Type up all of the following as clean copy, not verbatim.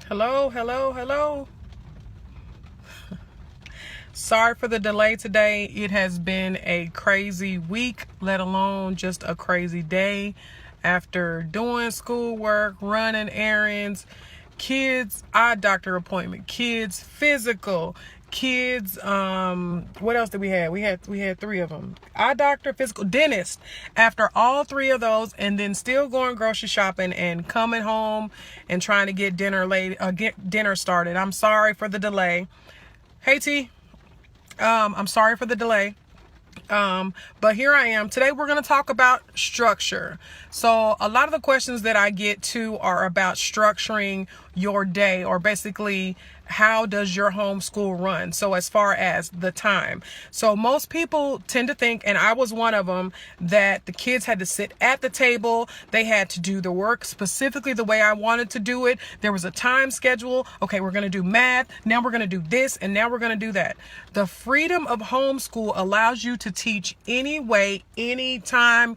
Hello, hello, hello. Sorry for the delay today. It has been a crazy week, let alone just a crazy day after doing schoolwork, running errands, kids, eye doctor appointment, kids, physical, kids, what else did we have? We had three of them. Eye doctor, physical, dentist. After all three of those, and then still going grocery shopping and coming home and trying to get get dinner started. I'm sorry for the delay. Hey T. I'm sorry for the delay. But here I am. Today we're going to talk about structure. So a lot of the questions that I get to are about structuring your day, or basically how does your homeschool run? So as far as the time. So most people tend to think, and I was one of them, that the kids had to sit at the table. They had to do the work specifically the way I wanted to do it. There was a time schedule. Okay, we're going to do math. Now we're going to do this, and now we're going to do that. The freedom of homeschool allows you to teach any way, anytime,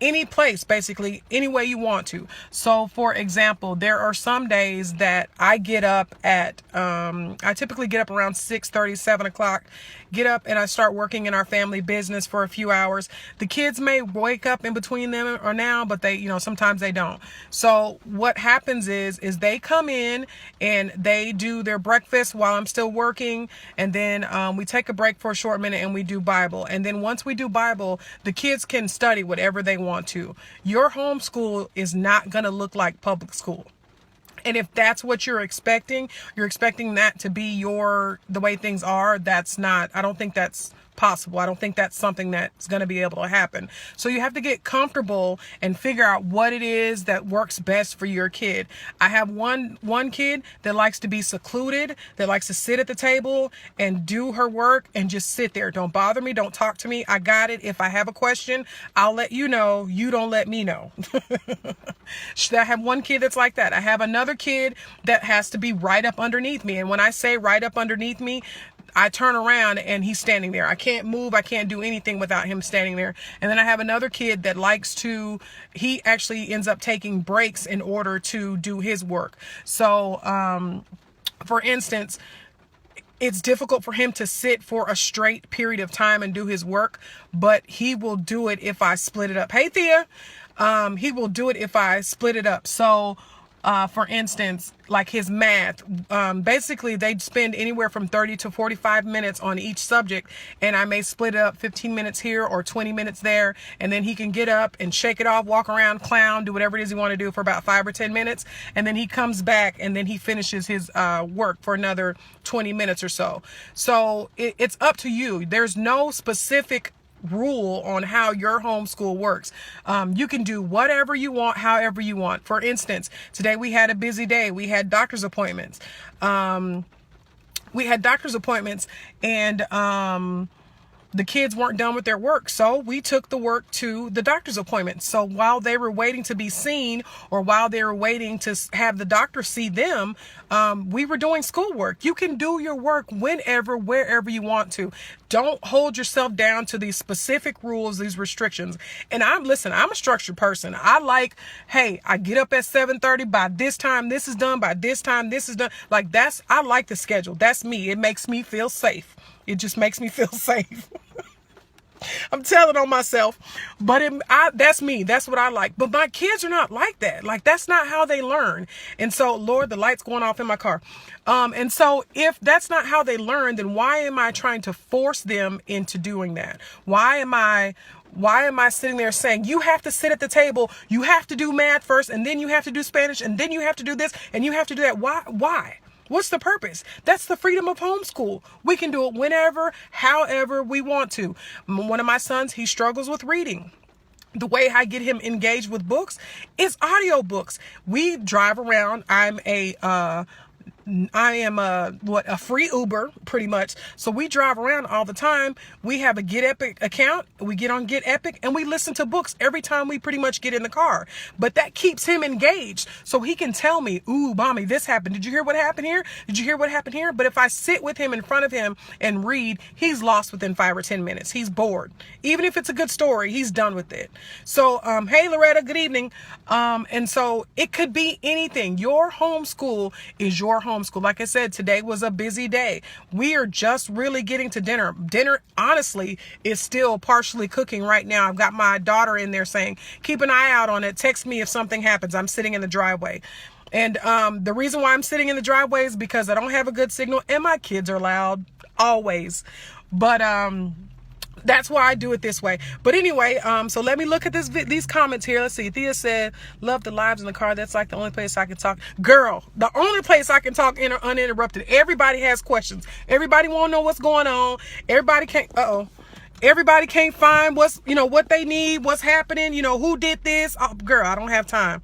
any place, basically any way you want to. So for example, there are some days that I get up at I typically get up around 6:30, 7 o'clock, get up and I start working in our family business for a few hours. The kids may wake up in between them or now, but they, sometimes they don't. So what happens is they come in and they do their breakfast while I'm still working, and then we take a break for a short minute and we do Bible. And then once we do Bible, the kids can study whatever they want to. Your homeschool is not going to look like public school. And if that's what you're expecting that to be the way things are, I don't think that's possible. I don't think that's something that's going to be able to happen. So you have to get comfortable and figure out what it is that works best for your kid. I have one kid that likes to be secluded, that likes to sit at the table and do her work and just sit there. Don't bother me. Don't talk to me. I got it. If I have a question, I'll let you know. You don't let me know. I have one kid that's like that. I have another kid that has to be right up underneath me. And when I say right up underneath me, I turn around and he's standing there. I can't move. I can't do anything without him standing there. And then I have another kid that he actually ends up taking breaks in order to do his work. So, for instance, it's difficult for him to sit for a straight period of time and do his work, but he will do it if I split it up. Hey, Thea. He will do it if I split it up. So, for instance, like his math, basically they spend anywhere from 30 to 45 minutes on each subject, and I may split it up 15 minutes here or 20 minutes there, and then he can get up and shake it off, walk around, clown, do whatever it is he want to do for about 5 or 10 minutes, and then he comes back and then he finishes his work for another 20 minutes or so. So it's up to you. There's no specific rule on how your homeschool works. You can do whatever you want, however you want. For instance, today we had a busy day. We had doctor's appointments. And the kids weren't done with their work, so we took the work to the doctor's appointment. So while they were waiting to be seen, or while they were waiting to have the doctor see them, we were doing schoolwork. You can do your work whenever, wherever you want to. Don't hold yourself down to these specific rules, these restrictions. And I'm a structured person. I get up at 7:30. By this time, this is done. By this time, this is done. I like the schedule. That's me. It makes me feel safe. It just makes me feel safe. I'm telling on myself, but that's me. That's what I like. But my kids are not like that. That's not how they learn. And so, Lord, the light's going off in my car. And so if that's not how they learn, then why am I trying to force them into doing that? Why am I sitting there saying, you have to sit at the table, you have to do math first, and then you have to do Spanish, and then you have to do this, and you have to do that? Why? What's the purpose? That's the freedom of homeschool. We can do it whenever, however we want to. One of my sons, he struggles with reading. The way I get him engaged with books is audiobooks. We drive around. I'm a I am a free Uber pretty much. So we drive around all the time. We have a Get Epic account. We get on Get Epic and we listen to books every time we pretty much get in the car. But that keeps him engaged. So he can tell me, ooh, mommy, this happened. Did you hear what happened here? Did you hear what happened here? But if I sit with him in front of him and read, he's lost within 5 or 10 minutes. He's bored. Even if it's a good story, he's done with it. So, hey, Loretta, good evening. And so it could be anything. Your homeschool is your homeschool. Like I said, today was a busy day. We are just really getting to dinner. Dinner, honestly, is still partially cooking right now. I've got my daughter in there saying, keep an eye out on it. Text me if something happens. I'm sitting in the driveway. And the reason why I'm sitting in the driveway is because I don't have a good signal and my kids are loud always. But that's why I do it this way. But anyway, so let me look at these comments here. Let's see. Thea said, love the lives in the car. That's like the only place I can talk. Girl, the only place I can talk uninterrupted. Everybody has questions. Everybody want to know what's going on. Everybody can't, everybody can't find what they need, what's happening, who did this. Oh, girl, I don't have time.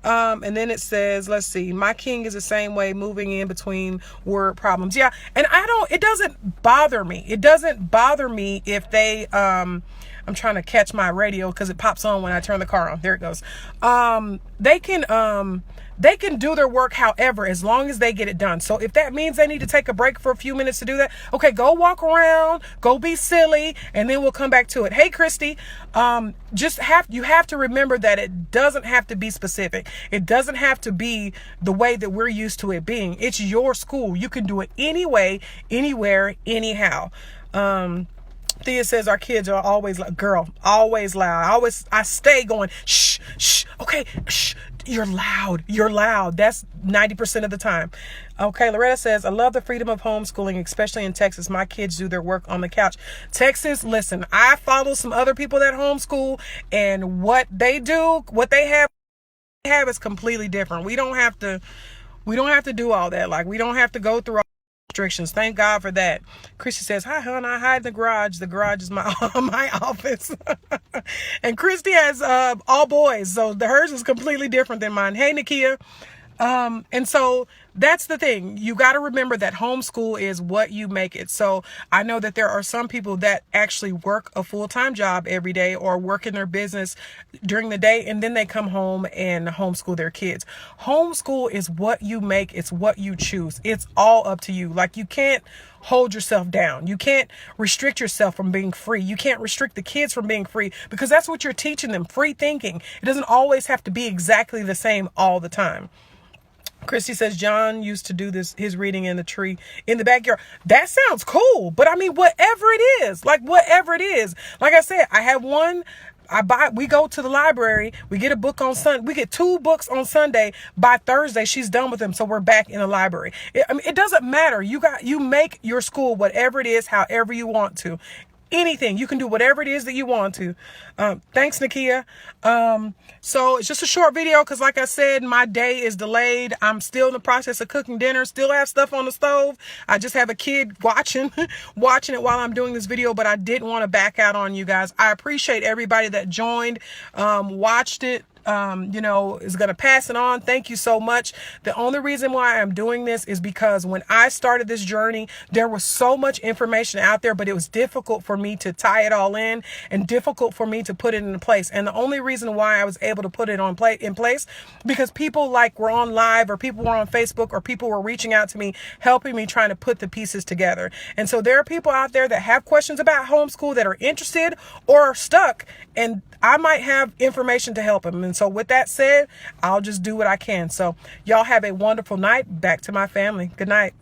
And then it says, let's see, my king is the same way, moving in between word problems. Yeah. And it doesn't bother me. It doesn't bother me if they, I'm trying to catch my radio because it pops on when I turn the car on. There it goes. They can do their work, however, as long as they get it done. So if that means they need to take a break for a few minutes to do that, okay, go walk around, go be silly, and then we'll come back to it. Hey, Christy, you have to remember that it doesn't have to be specific. It doesn't have to be the way that we're used to it being. It's your school. You can do it anyway, anywhere, anyhow. Thea says our kids are always always loud. I stay going, shh, shh, okay, shh. You're loud. That's 90% of the time. Okay, Loretta says, I love the freedom of homeschooling, especially in Texas. My kids do their work on the couch. Texas, listen, I follow some other people that homeschool, and what they have is completely different. We don't have to do all that. Like, we don't have to go through all restrictions. Thank God for that. Christy says, hi, hon, I hide in the garage. The garage is my office. And Christy has all boys, so hers is completely different than mine. Hey, Nakia. And so that's the thing. You got to remember that homeschool is what you make it. So I know that there are some people that actually work a full-time job every day or work in their business during the day, and then they come home and homeschool their kids. Homeschool is what you make. It's what you choose. It's all up to you. Like, you can't hold yourself down. You can't restrict yourself from being free. You can't restrict the kids from being free, because that's what you're teaching them. Free thinking. It doesn't always have to be exactly the same all the time. Christy says John used to do his reading in the backyard. That sounds cool, but I mean, whatever it is, like I said, I have one. We go to the library, we get a book on Sunday, we get 2 books on Sunday. By Thursday, she's done with them. So we're back in the library. It doesn't matter. You make your school whatever it is, however you want to. Anything. You can do whatever it is that you want to. Thanks, Nakia. So it's just a short video because, like I said, my day is delayed. I'm still in the process of cooking dinner. Still have stuff on the stove. I just have a kid watching it while I'm doing this video, but I didn't want to back out on you guys. I appreciate everybody that joined, watched it, is going to pass it on. Thank you so much. The only reason why I'm doing this is because when I started this journey, there was so much information out there, but it was difficult for me to tie it all in and difficult for me to put it into place. And the only reason why I was able to put it in place, because people were on live, or people were on Facebook, or people were reaching out to me, helping me, trying to put the pieces together. And so there are people out there that have questions about homeschool, that are interested or are stuck, and I might have information to help them. And so with that said, I'll just do what I can. So y'all have a wonderful night. Back to my family. Good night.